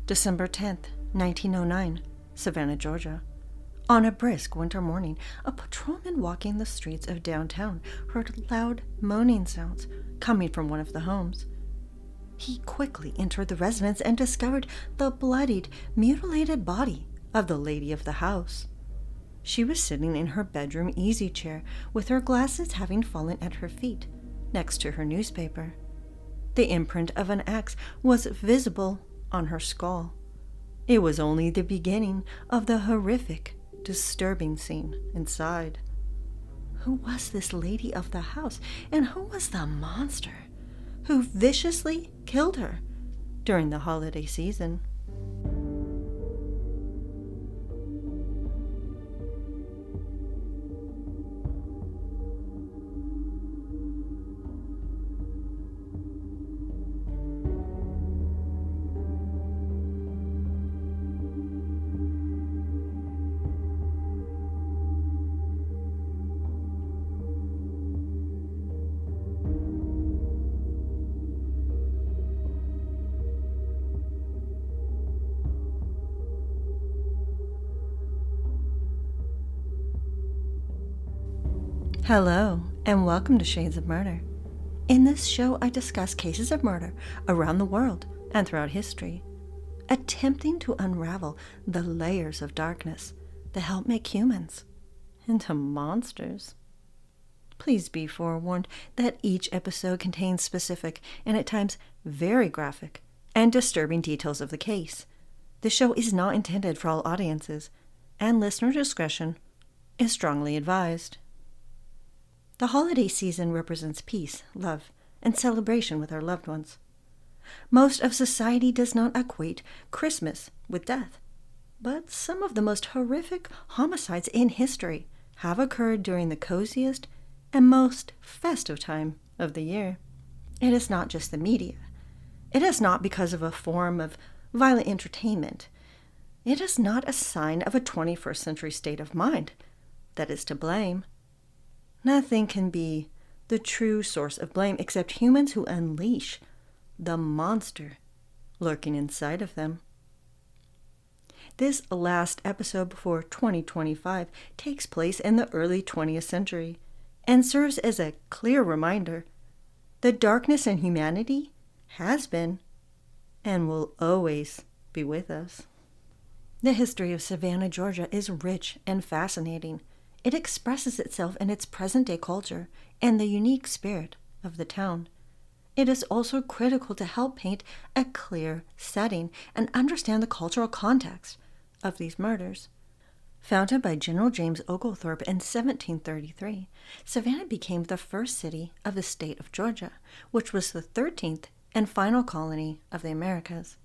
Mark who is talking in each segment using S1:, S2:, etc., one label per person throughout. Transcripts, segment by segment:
S1: December 10th, 1909, Savannah, Georgia. On a brisk winter morning, a patrolman walking the streets of downtown heard loud moaning sounds coming from one of the homes. He quickly entered the residence and discovered the bloodied, mutilated body of the lady of the house. She was sitting in her bedroom easy chair with her glasses having fallen at her feet, next to her newspaper. The imprint of an axe was visible on her skull. It was only the beginning of the horrific, disturbing scene inside. Who was this lady of the house, and who was the monster who viciously killed her during the holiday season? Hello, and welcome to Shades of Murder. In this show, I discuss cases of murder around the world and throughout history, attempting to unravel the layers of darkness that help make humans into monsters. Please be forewarned that each episode contains specific and at times very graphic and disturbing details of the case. The show is not intended for all audiences, and listener discretion is strongly advised. The holiday season represents peace, love, and celebration with our loved ones. Most of society does not equate Christmas with death, but some of the most horrific homicides in history have occurred during the coziest and most festive time of the year. It is not just the media. It is not because of a form of violent entertainment. It is not a sign of a 21st century state of mind that is to blame. Nothing can be the true source of blame except humans who unleash the monster lurking inside of them. This last episode before 2025 takes place in the early 20th century and serves as a clear reminder that darkness in humanity has been and will always be with us. The history of Savannah, Georgia is rich and fascinating. It expresses itself in its present-day culture and the unique spirit of the town. It is also critical to help paint a clear setting and understand the cultural context of these murders. Founded by General James Oglethorpe in 1733, Savannah became the first city of the state of Georgia, which was the 13th and final colony of the Americas.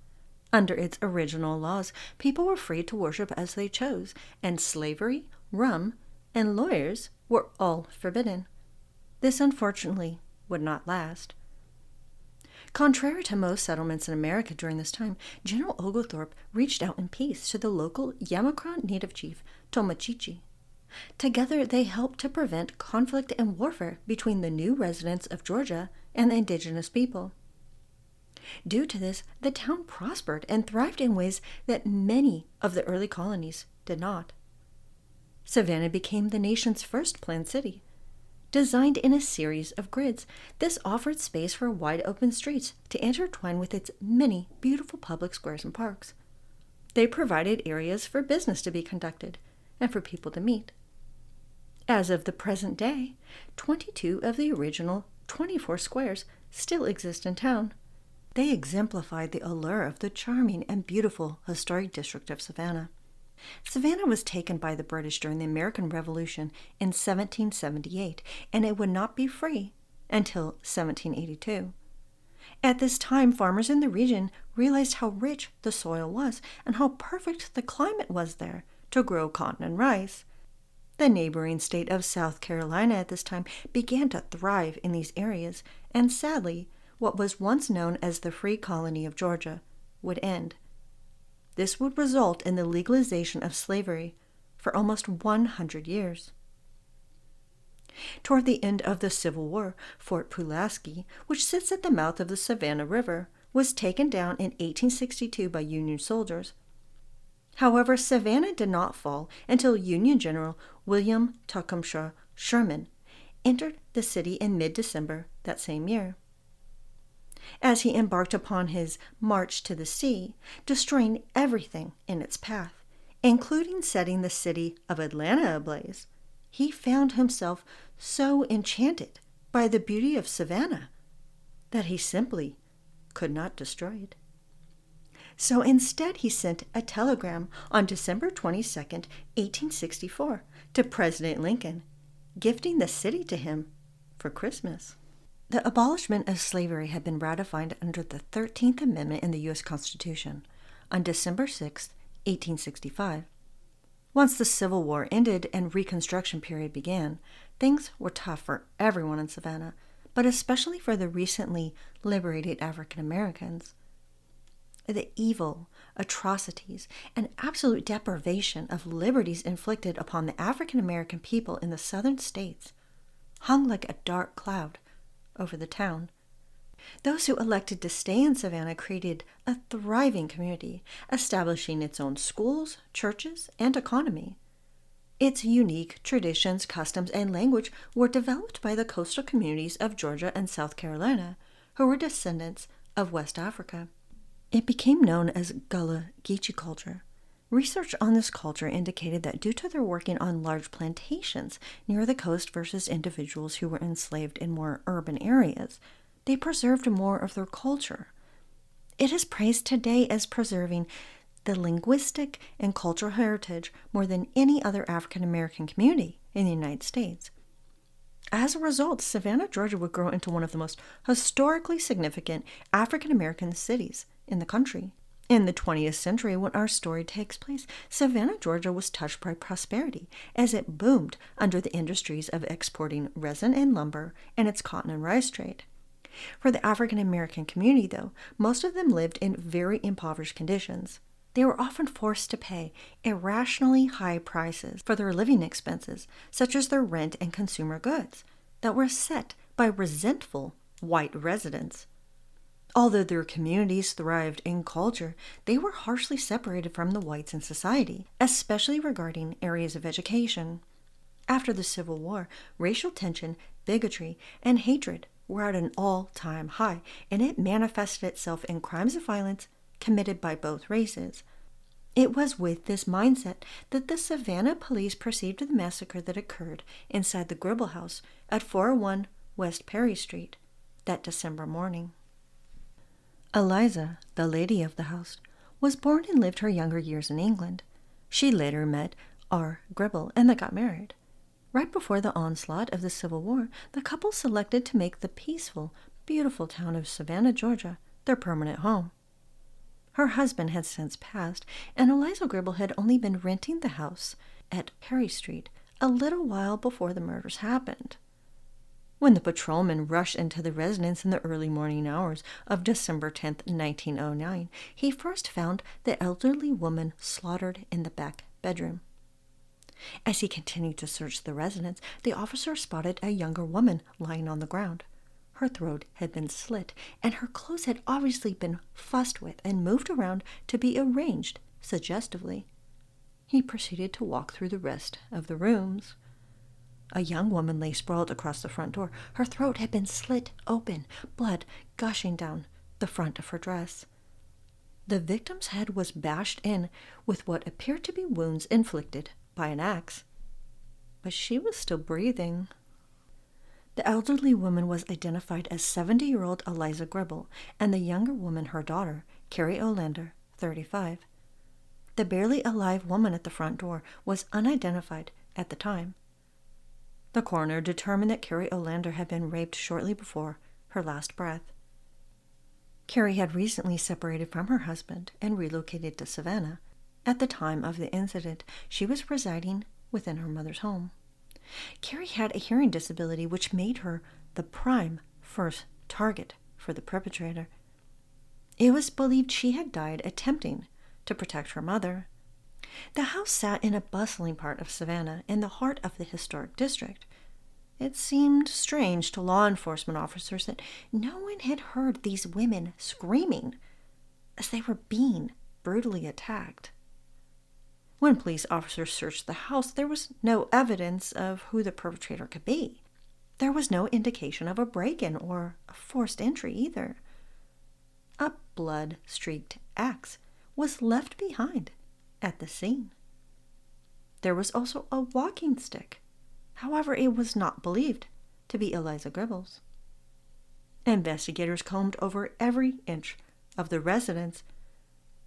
S1: Under its original laws, people were free to worship as they chose, and slavery, rum, and lawyers were all forbidden. This, unfortunately, would not last. Contrary to most settlements in America during this time, General Oglethorpe reached out in peace to the local Yamacraw native chief, Tomochichi. Together, they helped to prevent conflict and warfare between the new residents of Georgia and the indigenous people. Due to this, the town prospered and thrived in ways that many of the early colonies did not. Savannah became the nation's first planned city. Designed in a series of grids, this offered space for wide open streets to intertwine with its many beautiful public squares and parks. They provided areas for business to be conducted and for people to meet. As of the present day, 22 of the original 24 squares still exist in town. They exemplified the allure of the charming and beautiful historic district of Savannah. Savannah was taken by the British during the American Revolution in 1778, and it would not be free until 1782. At this time, farmers in the region realized how rich the soil was and how perfect the climate was there to grow cotton and rice. The neighboring state of South Carolina at this time began to thrive in these areas, and sadly, what was once known as the Free Colony of Georgia would end. This would result in the legalization of slavery for almost 100 years. Toward the end of the Civil War, Fort Pulaski, which sits at the mouth of the Savannah River, was taken down in 1862 by Union soldiers. However, Savannah did not fall until Union General William Tecumseh Sherman entered the city in mid-December that same year. As he embarked upon his march to the sea, destroying everything in its path, including setting the city of Atlanta ablaze, he found himself so enchanted by the beauty of Savannah that he simply could not destroy it. So instead he sent a telegram on December 22nd, 1864, to President Lincoln, gifting the city to him for Christmas. The abolishment of slavery had been ratified under the 13th Amendment in the U.S. Constitution on December 6, 1865. Once the Civil War ended and Reconstruction period began, things were tough for everyone in Savannah, but especially for the recently liberated African Americans. The evil, atrocities, and absolute deprivation of liberties inflicted upon the African American people in the southern states hung like a dark cloud over the town. Those who elected to stay in Savannah created a thriving community, establishing its own schools, churches, and economy. Its unique traditions, customs, and language were developed by the coastal communities of Georgia and South Carolina, who were descendants of West Africa. It became known as Gullah Geechee culture. Research on this culture indicated that due to their working on large plantations near the coast versus individuals who were enslaved in more urban areas, they preserved more of their culture. It is praised today as preserving the linguistic and cultural heritage more than any other African American community in the United States. As a result, Savannah, Georgia would grow into one of the most historically significant African American cities in the country. In the 20th century, when our story takes place, Savannah, Georgia was touched by prosperity as it boomed under the industries of exporting resin and lumber and its cotton and rice trade. For the African American community, though, most of them lived in very impoverished conditions. They were often forced to pay irrationally high prices for their living expenses, such as their rent and consumer goods, that were set by resentful white residents. Although their communities thrived in culture, they were harshly separated from the whites in society, especially regarding areas of education. After the Civil War, racial tension, bigotry, and hatred were at an all-time high, and it manifested itself in crimes of violence committed by both races. It was with this mindset that the Savannah police perceived the massacre that occurred inside the Gribble house at 401 West Perry Street that December morning. Eliza, the lady of the house, was born and lived her younger years in England. She later met R. Gribble and they got married. Right before the onslaught of the Civil War, the couple selected to make the peaceful, beautiful town of Savannah, Georgia, their permanent home. Her husband had since passed, and Eliza Gribble had only been renting the house at Perry Street a little while before the murders happened. When the patrolman rushed into the residence in the early morning hours of December 10, 1909, he first found the elderly woman slaughtered in the back bedroom. As he continued to search the residence, the officer spotted a younger woman lying on the ground. Her throat had been slit, and her clothes had obviously been fussed with and moved around to be arranged suggestively. He proceeded to walk through the rest of the rooms. A young woman lay sprawled across the front door. Her throat had been slit open, blood gushing down the front of her dress. The victim's head was bashed in with what appeared to be wounds inflicted by an axe, but she was still breathing. The elderly woman was identified as 70-year-old Eliza Gribble, and the younger woman her daughter, Carrie Olander, 35. The barely alive woman at the front door was unidentified at the time. The coroner determined that Carrie Olander had been raped shortly before her last breath. Carrie had recently separated from her husband and relocated to Savannah. At the time of the incident, she was residing within her mother's home. Carrie had a hearing disability which made her the prime first target for the perpetrator. It was believed she had died attempting to protect her mother. The house sat in a bustling part of Savannah, in the heart of the historic district. It seemed strange to law enforcement officers that no one had heard these women screaming as they were being brutally attacked. When police officers searched the house, there was no evidence of who the perpetrator could be. There was no indication of a break-in or a forced entry either. A blood-streaked axe was left behind at the scene. There was also a walking stick. However, it was not believed to be Eliza Gribble's. Investigators combed over every inch of the residence.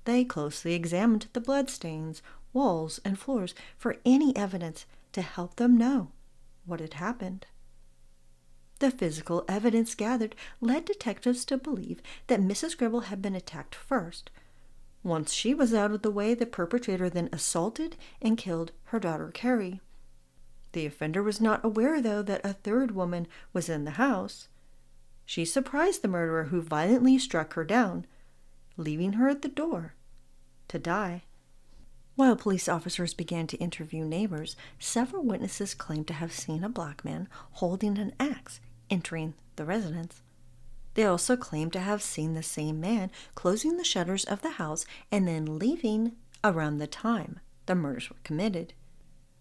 S1: They closely examined the bloodstains, walls, and floors for any evidence to help them know what had happened. The physical evidence gathered led detectives to believe that Mrs. Gribble had been attacked first. Once she was out of the way, the perpetrator then assaulted and killed her daughter Carrie. The offender was not aware, though, that a third woman was in the house. She surprised the murderer, who violently struck her down, leaving her at the door to die. While police officers began to interview neighbors, several witnesses claimed to have seen a black man holding an axe entering the residence. They also claimed to have seen the same man closing the shutters of the house and then leaving around the time the murders were committed.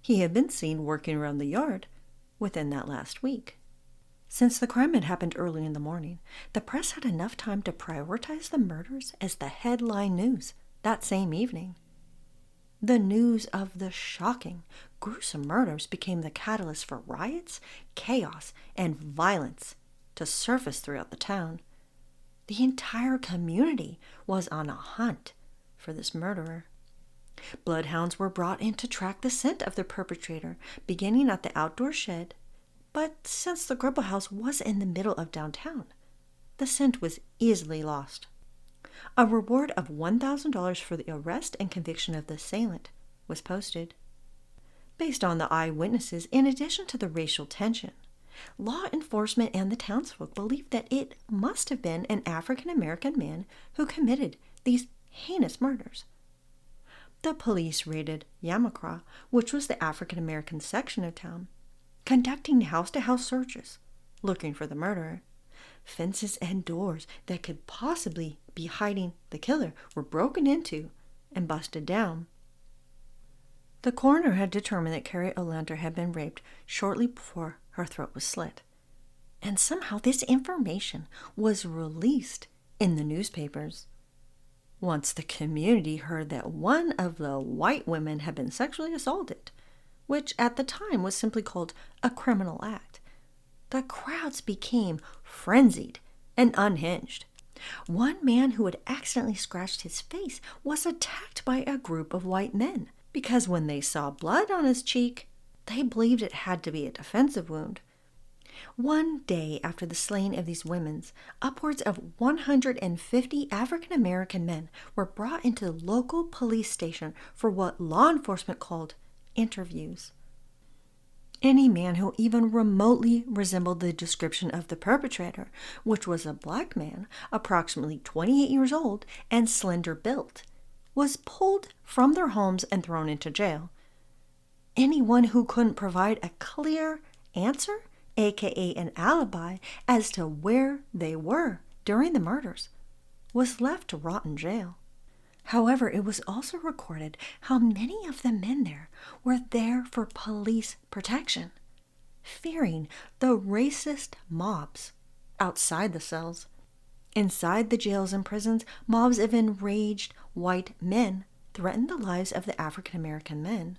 S1: He had been seen working around the yard within that last week. Since the crime had happened early in the morning, the press had enough time to prioritize the murders as the headline news that same evening. The news of the shocking, gruesome murders became the catalyst for riots, chaos, and violence to surface throughout the town. The entire community was on a hunt for this murderer. Bloodhounds were brought in to track the scent of the perpetrator, beginning at the outdoor shed. But since the Gribble house was in the middle of downtown, the scent was easily lost. A reward of $1,000 for the arrest and conviction of the assailant was posted. Based on the eyewitnesses, in addition to the racial tension, law enforcement and the townsfolk believed that it must have been an African-American man who committed these heinous murders. The police raided Yamakra, which was the African-American section of town, conducting house-to-house searches, looking for the murderer. Fences and doors that could possibly be hiding the killer were broken into and busted down. The coroner had determined that Carrie O'Lander had been raped shortly before her throat was slit, and somehow this information was released in the newspapers. Once the community heard that one of the white women had been sexually assaulted, which at the time was simply called a criminal act, the crowds became frenzied and unhinged. One man who had accidentally scratched his face was attacked by a group of white men because when they saw blood on his cheek, they believed it had to be a defensive wound. One day after the slaying of these women, upwards of 150 African-American men were brought into the local police station for what law enforcement called interviews. Any man who even remotely resembled the description of the perpetrator, which was a black man, approximately 28 years old and slender built, was pulled from their homes and thrown into jail. Anyone who couldn't provide a clear answer, aka an alibi, as to where they were during the murders, was left to rot in jail. However, it was also recorded how many of the men there were there for police protection, fearing the racist mobs outside the cells. Inside the jails and prisons, mobs of enraged white men threatened the lives of the African-American men.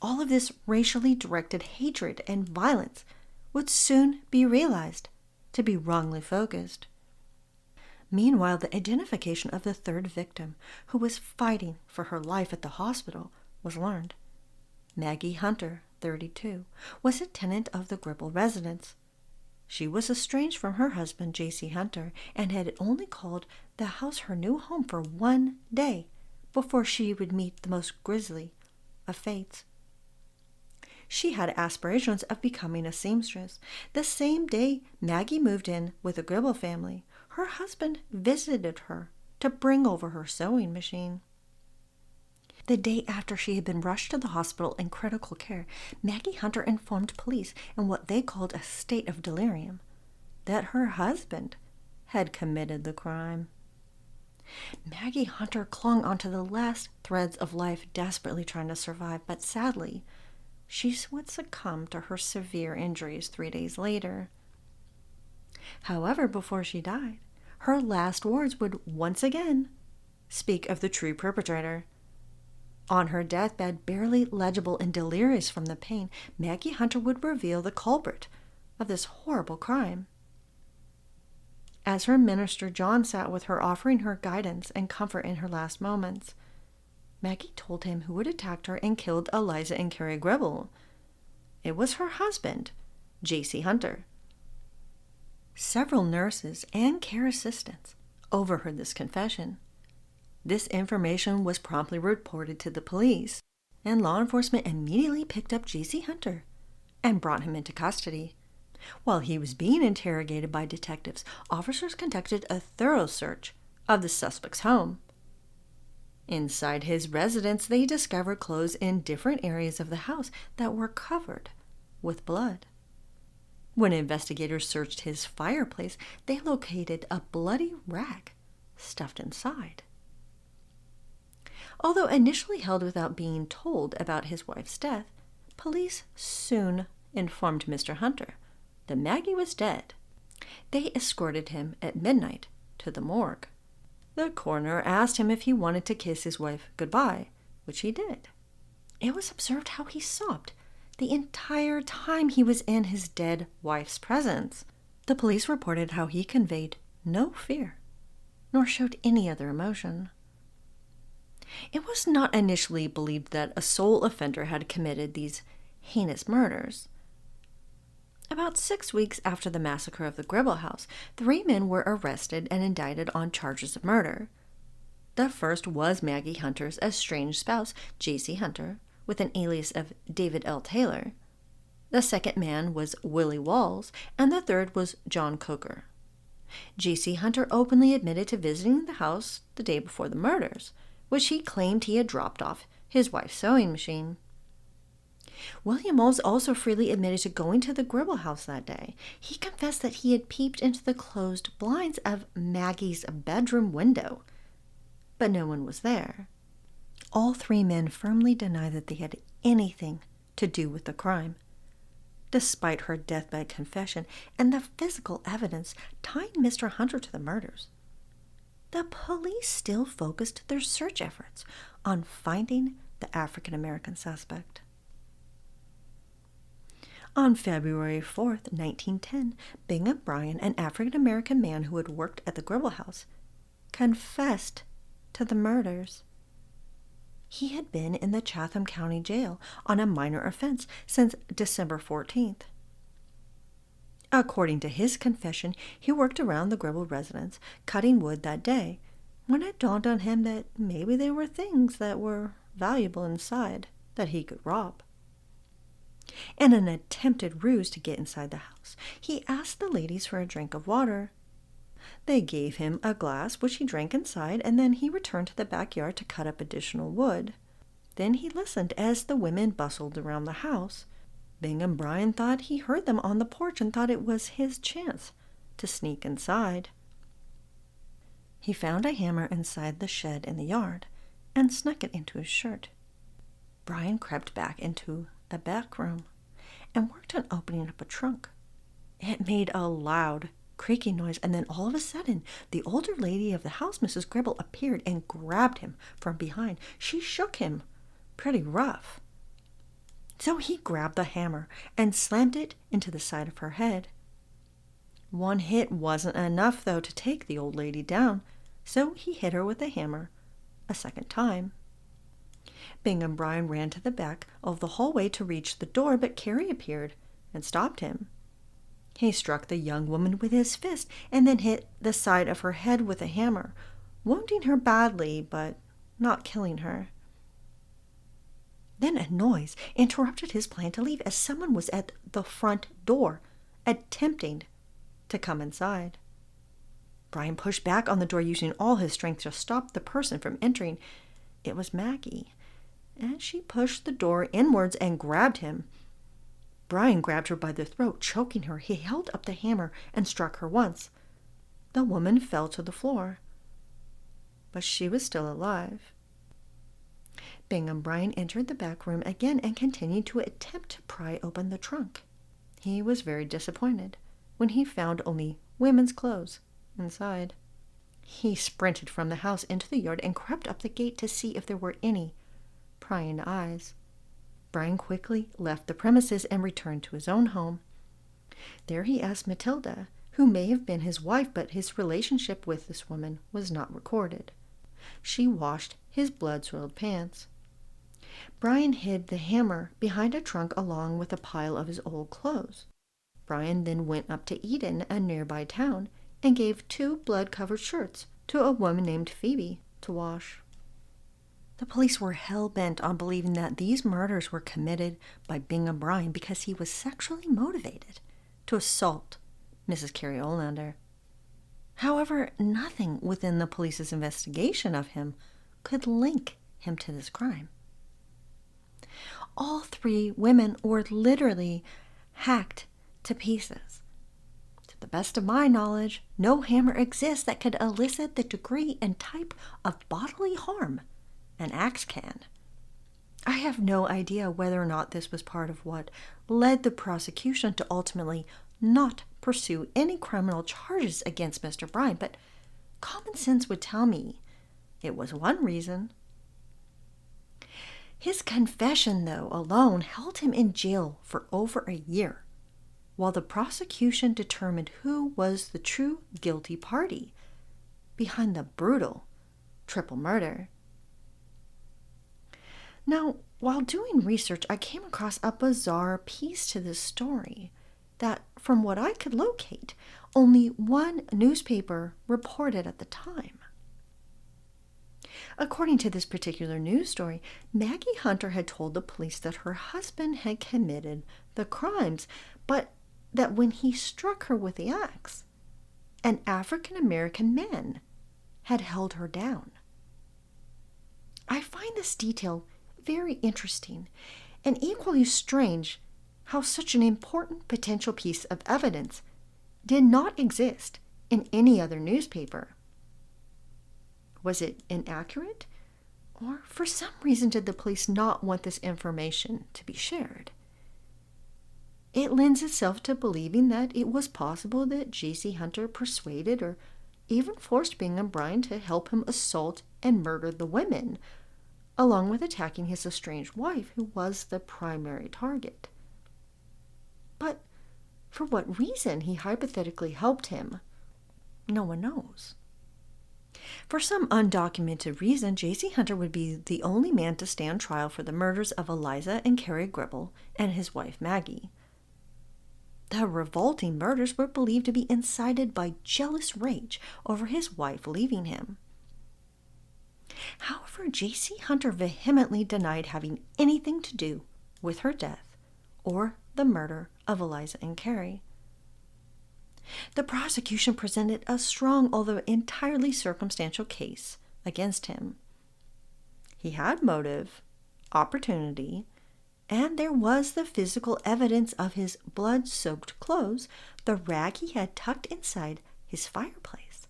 S1: All of this racially directed hatred and violence would soon be realized to be wrongly focused. Meanwhile, the identification of the third victim, who was fighting for her life at the hospital, was learned. Maggie Hunter, 32, was a tenant of the Gribble residence. She was estranged from her husband, J.C. Hunter, and had only called the house her new home for one day before she would meet the most grisly of fates. She had aspirations of becoming a seamstress. The same day Maggie moved in with the Gribble family, her husband visited her to bring over her sewing machine. The day after she had been rushed to the hospital in critical care, Maggie Hunter informed police in what they called a state of delirium that her husband had committed the crime. Maggie Hunter clung onto the last threads of life, desperately trying to survive, but sadly, she would succumb to her severe injuries 3 days later. However, before she died, her last words would once again speak of the true perpetrator. On her deathbed, barely legible and delirious from the pain, Maggie Hunter would reveal the culprit of this horrible crime. As her minister John sat with her, offering her guidance and comfort in her last moments, Maggie told him who had attacked her and killed Eliza and Carrie Gribble. It was her husband, J.C. Hunter. Several nurses and care assistants overheard this confession. This information was promptly reported to the police, and law enforcement immediately picked up J.C. Hunter and brought him into custody. While he was being interrogated by detectives, officers conducted a thorough search of the suspect's home. Inside his residence, they discovered clothes in different areas of the house that were covered with blood. When investigators searched his fireplace, they located a bloody rag stuffed inside. Although initially held without being told about his wife's death, police soon informed Mr. Hunter that Maggie was dead. They escorted him at midnight to the morgue. The coroner asked him if he wanted to kiss his wife goodbye, which he did. It was observed how he sobbed the entire time he was in his dead wife's presence. The police reported how he conveyed no fear, nor showed any other emotion. It was not initially believed that a sole offender had committed these heinous murders. About 6 weeks after the massacre of the Gribble house, 3 men were arrested and indicted on charges of murder. The first was Maggie Hunter's estranged spouse, J.C. Hunter, with an alias of David L. Taylor. The second man was Willie Walls, and the third was John Coker. J.C. Hunter openly admitted to visiting the house the day before the murders, which he claimed he had dropped off his wife's sewing machine. William Walls also freely admitted to going to the Gribble house that day. He confessed that he had peeped into the closed blinds of Maggie's bedroom window, but no one was there. All 3 men firmly denied that they had anything to do with the crime, despite her deathbed confession and the physical evidence tying Mr. Hunter to the murders. The police still focused their search efforts on finding the African-American suspect. On February 4th, 1910, Bingham Bryan, an African-American man who had worked at the Gribble house, confessed to the murders. He had been in the Chatham County Jail on a minor offense since December 14th. According to his confession, he worked around the Gribble residence, cutting wood that day, when it dawned on him that maybe there were things that were valuable inside that he could rob. In an attempted ruse to get inside the house, he asked the ladies for a drink of water. They gave him a glass, which he drank inside, and then he returned to the backyard to cut up additional wood. Then he listened as the women bustled around the house. Bingham Bryan thought he heard them on the porch and thought it was his chance to sneak inside. He found a hammer inside the shed in the yard and snuck it into his shirt. Bryan crept back into a back room and worked on opening up a trunk. It made a loud creaking noise, and then all of a sudden, the older lady of the house, Mrs. Gribble, appeared and grabbed him from behind. She shook him pretty rough. So he grabbed the hammer and slammed it into the side of her head. One hit wasn't enough, though, to take the old lady down, so he hit her with the hammer a second time. Bingham Bryan ran to the back of the hallway to reach the door, but Carrie appeared and stopped him. He struck the young woman with his fist and then hit the side of her head with a hammer, wounding her badly but not killing her. Then a noise interrupted his plan to leave as someone was at the front door, attempting to come inside. Bryan pushed back on the door using all his strength to stop the person from entering. It was Maggie. and she pushed the door inwards and grabbed him. Brian grabbed her by the throat, choking her. He held up the hammer and struck her once. The woman fell to the floor, but she was still alive. Bingham Brian entered the back room again and continued to attempt to pry open the trunk. He was very disappointed when he found only women's clothes inside. He sprinted from the house into the yard and crept up the gate to see if there were any prying eyes. Brian quickly left the premises and returned to his own home. There he asked Matilda, who may have been his wife, but his relationship with this woman was not recorded. She washed his blood-soiled pants. Brian hid the hammer behind a trunk along with a pile of his old clothes. Brian then went up to Eden, a nearby town, and gave 2 blood-covered shirts to a woman named Phoebe to wash. The police were hell-bent on believing that these murders were committed by Bingham Brian because he was sexually motivated to assault Mrs. Carrie Olander. However, nothing within the police's investigation of him could link him to this crime. All 3 women were literally hacked to pieces. To the best of my knowledge, no hammer exists that could elicit the degree and type of bodily harm an axe can. I have no idea whether or not this was part of what led the prosecution to ultimately not pursue any criminal charges against Mr. Brian, but common sense would tell me it was one reason. His confession, though, alone held him in jail for over a year, while the prosecution determined who was the true guilty party behind the brutal triple murder. Now, while doing research, I came across a bizarre piece to this story that, from what I could locate, only one newspaper reported at the time. According to this particular news story, Maggie Hunter had told the police that her husband had committed the crimes, but that when he struck her with the axe, an African-American man had held her down. I find this detail very interesting and equally strange how such an important potential piece of evidence did not exist in any other newspaper. Was it inaccurate? Or for some reason did the police not want this information to be shared? It lends itself to believing that it was possible that J.C. Hunter persuaded or even forced Bingham Brian to help him assault and murder the women, along with attacking his estranged wife, who was the primary target. But for what reason he hypothetically helped him, no one knows. For some undocumented reason, J.C. Hunter would be the only man to stand trial for the murders of Eliza and Carrie Gribble and his wife Maggie. The revolting murders were believed to be incited by jealous rage over his wife leaving him. However, J.C. Hunter vehemently denied having anything to do with her death or the murder of Eliza and Carrie. The prosecution presented a strong, although entirely circumstantial case against him. He had motive, opportunity, and there was the physical evidence of his blood-soaked clothes, the rag he had tucked inside his fireplace,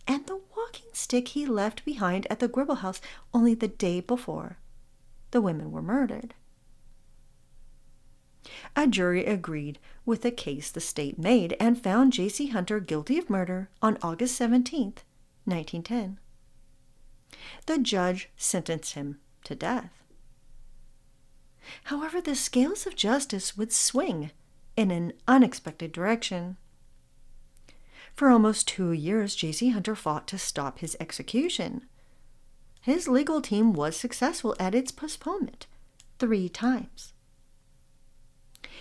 S1: and the walking stick he left behind at the Gribble house only the day before the women were murdered. A jury agreed with the case the state made and found J.C. Hunter guilty of murder on August 17, 1910. The judge sentenced him to death. However, the scales of justice would swing in an unexpected direction. For almost 2 years, J.C. Hunter fought to stop his execution. His legal team was successful at its postponement 3 times.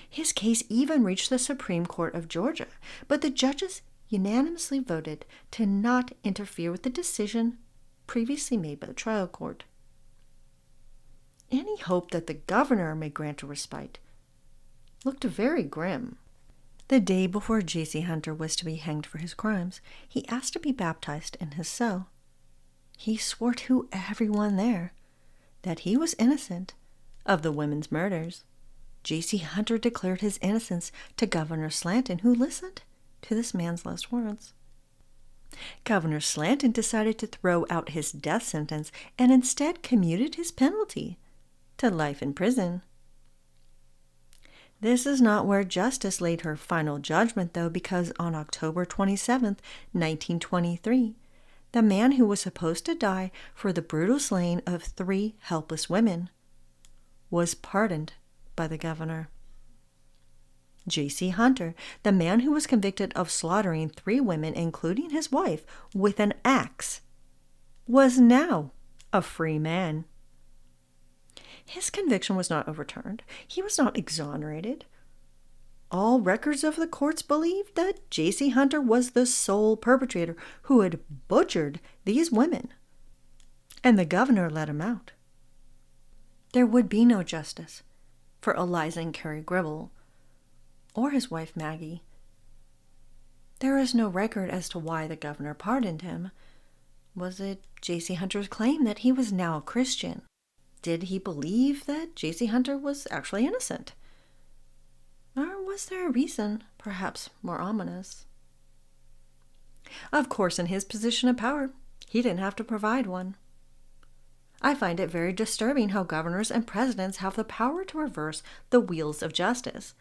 S1: His case even reached the Supreme Court of Georgia, but the judges unanimously voted to not interfere with the decision previously made by the trial court. Any hope that the governor may grant a respite looked very grim. The day before J.C. Hunter was to be hanged for his crimes, he asked to be baptized in his cell. He swore to everyone there that he was innocent of the women's murders. J.C. Hunter declared his innocence to Governor Slanton, who listened to this man's last words. Governor Slanton decided to throw out his death sentence and instead commuted his penalty to life in prison. This is not where justice laid her final judgment, though, because on October 27, 1923, the man who was supposed to die for the brutal slaying of 3 helpless women was pardoned by the governor. J.C. Hunter, the man who was convicted of slaughtering 3 women, including his wife, with an axe, was now a free man. His conviction was not overturned. He was not exonerated. All records of the courts believed that J.C. Hunter was the sole perpetrator who had butchered these women, and the governor let him out. There would be no justice for Eliza and Carrie Gribble, or his wife Maggie. There is no record as to why the governor pardoned him. Was it J.C. Hunter's claim that he was now a Christian? Did he believe that J.C. Hunter was actually innocent? Or was there a reason, perhaps more ominous? Of course, in his position of power, he didn't have to provide one. I find it very disturbing how governors and presidents have the power to reverse the wheels of justice.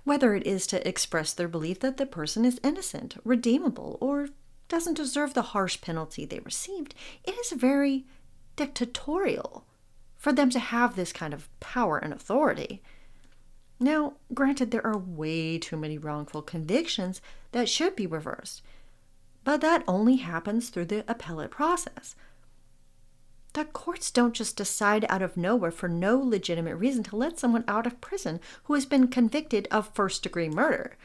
S1: Whether it is to express their belief that the person is innocent, redeemable, or doesn't deserve the harsh penalty they received, it is very dictatorial for them to have this kind of power and authority. Now, granted, there are way too many wrongful convictions that should be reversed, but that only happens through the appellate process. The courts don't just decide out of nowhere for no legitimate reason to let someone out of prison who has been convicted of first-degree murder,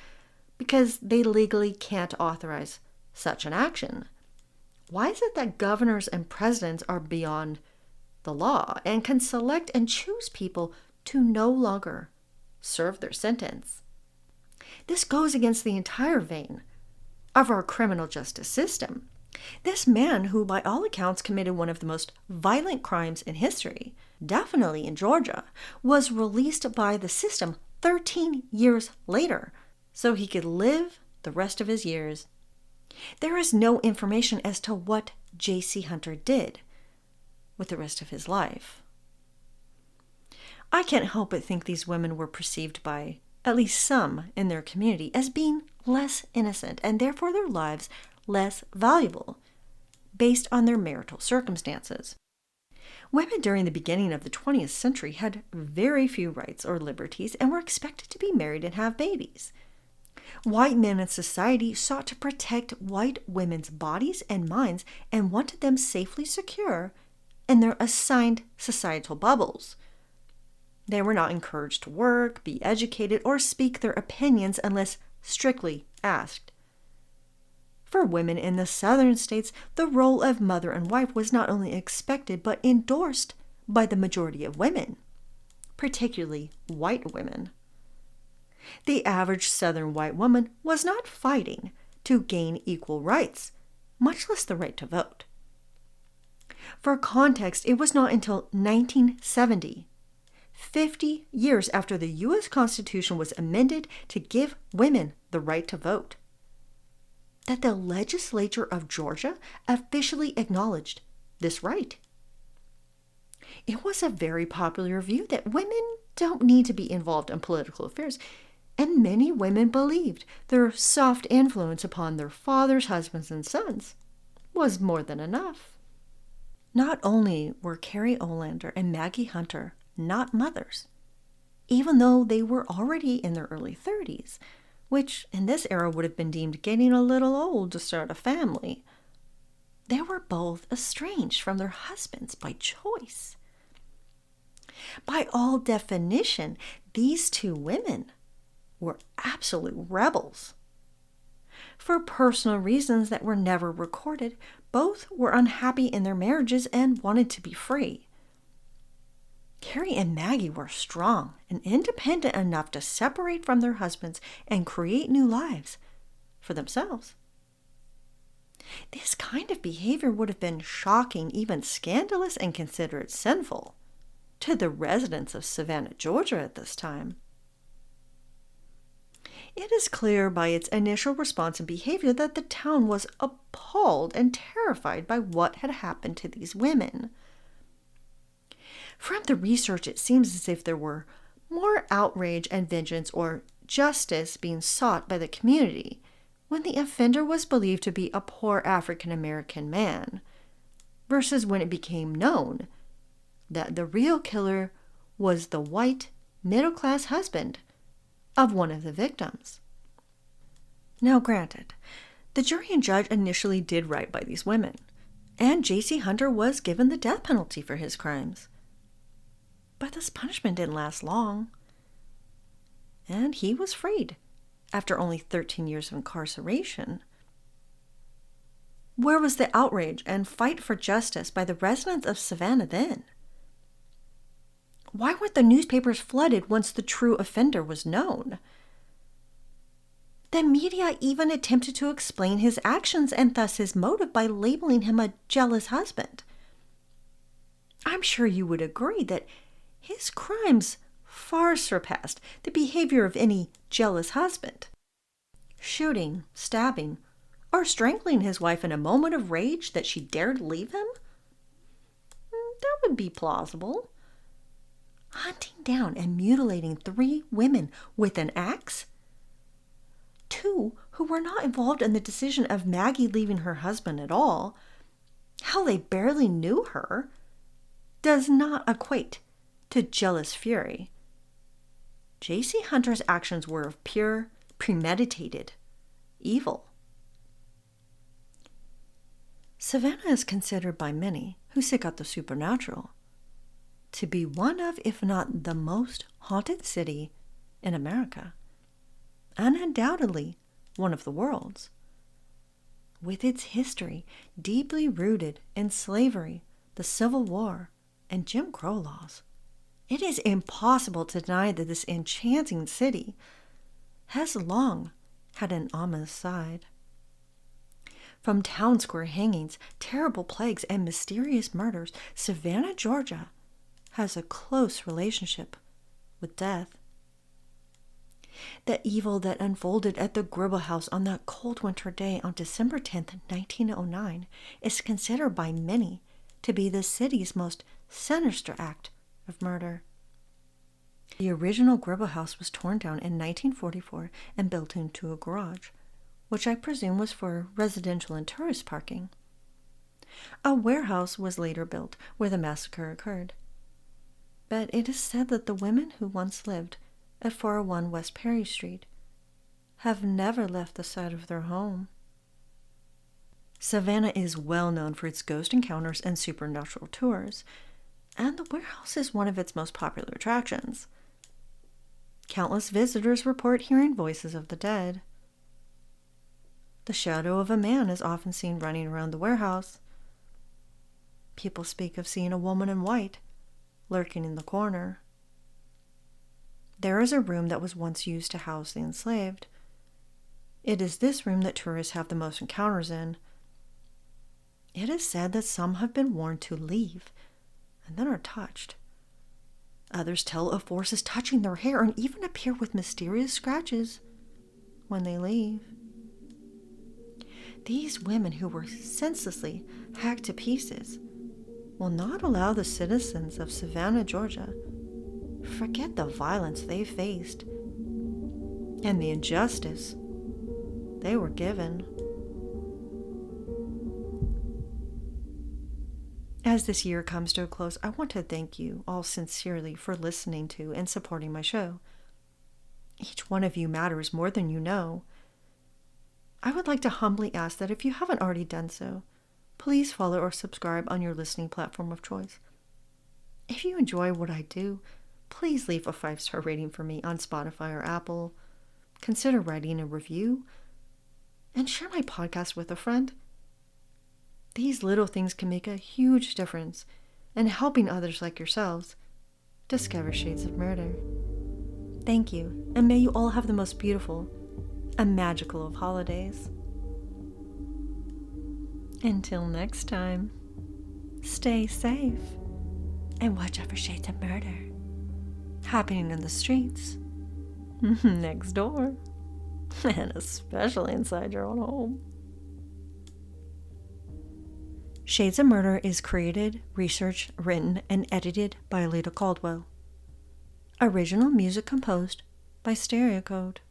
S1: because they legally can't authorize such an action. Why is it that governors and presidents are beyond the law and can select and choose people to no longer serve their sentence? This goes against the entire vein of our criminal justice system. This man, who by all accounts committed one of the most violent crimes in history, definitely in Georgia, was released by the system 13 years later so he could live the rest of his years. There is no information as to what J.C. Hunter did with the rest of his life. I can't help but think these women were perceived by at least some in their community as being less innocent and therefore their lives less valuable based on their marital circumstances. Women during the beginning of the 20th century had very few rights or liberties and were expected to be married and have babies. White men in society sought to protect white women's bodies and minds and wanted them safely secure in their assigned societal bubbles. They were not encouraged to work, be educated, or speak their opinions unless strictly asked. For women in the southern states, the role of mother and wife was not only expected but endorsed by the majority of women, particularly white women. The average southern white woman was not fighting to gain equal rights, much less the right to vote. For context, it was not until 1970, 50 years after the U.S. Constitution was amended to give women the right to vote, that the legislature of Georgia officially acknowledged this right. It was a very popular view that women don't need to be involved in political affairs, and many women believed their soft influence upon their fathers, husbands, and sons was more than enough. Not only were Carrie Olander and Maggie Hunter not mothers, even though they were already in their early 30s, which in this era would have been deemed getting a little old to start a family. They were both estranged from their husbands by choice. By all definition, these two women were absolute rebels. For personal reasons that were never recorded, both were unhappy in their marriages and wanted to be free. Carrie and Maggie were strong and independent enough to separate from their husbands and create new lives for themselves. This kind of behavior would have been shocking, even scandalous, and considered sinful to the residents of Savannah, Georgia at this time. It is clear by its initial response and behavior that the town was appalled and terrified by what had happened to these women. From the research, it seems as if there were more outrage and vengeance or justice being sought by the community when the offender was believed to be a poor African American man, versus when it became known that the real killer was the white, middle-class husband of one of the victims. Now granted, the jury and judge initially did right by these women, and J.C. Hunter was given the death penalty for his crimes. But this punishment didn't last long, and he was freed after only 13 years of incarceration. Where was the outrage and fight for justice by the residents of Savannah then? Why weren't the newspapers flooded once the true offender was known? The media even attempted to explain his actions and thus his motive by labeling him a jealous husband. I'm sure you would agree that his crimes far surpassed the behavior of any jealous husband. Shooting, stabbing, or strangling his wife in a moment of rage that she dared leave him? That would be plausible. Hunting down and mutilating 3 women with an axe? 2 who were not involved in the decision of Maggie leaving her husband at all, how they barely knew her, does not equate to jealous fury. J.C. Hunter's actions were of pure, premeditated evil. Savannah is considered by many who seek out the supernatural to be one of, if not the most haunted city in America, and undoubtedly one of the world's. With its history deeply rooted in slavery, the Civil War, and Jim Crow laws, it is impossible to deny that this enchanting city has long had an ominous side. From town square hangings, terrible plagues, and mysterious murders, Savannah, Georgia has a close relationship with death. The evil that unfolded at the Gribble house on that cold winter day on December 10th, 1909, is considered by many to be the city's most sinister act of murder. The original Gribble house was torn down in 1944 and built into a garage, which I presume was for residential and tourist parking. A warehouse was later built where the massacre occurred. But it is said that the women who once lived at 401 West Perry Street have never left the site of their home. Savannah is well known for its ghost encounters and supernatural tours, and the warehouse is one of its most popular attractions. Countless visitors report hearing voices of the dead. The shadow of a man is often seen running around the warehouse. People speak of seeing a woman in white lurking in the corner. There is a room that was once used to house the enslaved. It is this room that tourists have the most encounters in. It is said that some have been warned to leave and then are touched. Others tell of forces touching their hair and even appear with mysterious scratches when they leave. These women who were senselessly hacked to pieces will not allow the citizens of Savannah, Georgia, forget the violence they faced and the injustice they were given. As this year comes to a close, I want to thank you all sincerely for listening to and supporting my show. Each one of you matters more than you know. I would like to humbly ask that if you haven't already done so, please follow or subscribe on your listening platform of choice. If you enjoy what I do, please leave a 5-star rating for me on Spotify or Apple. Consider writing a review and share my podcast with a friend. These little things can make a huge difference in helping others like yourselves discover shades of murder. Thank you, and may you all have the most beautiful and magical of holidays. Until next time, stay safe and watch out for shades of murder happening in the streets, next door, and especially inside your own home. Shades of Murder is created, researched, written, and edited by Alita Caldwell. Original music composed by Stereo Code.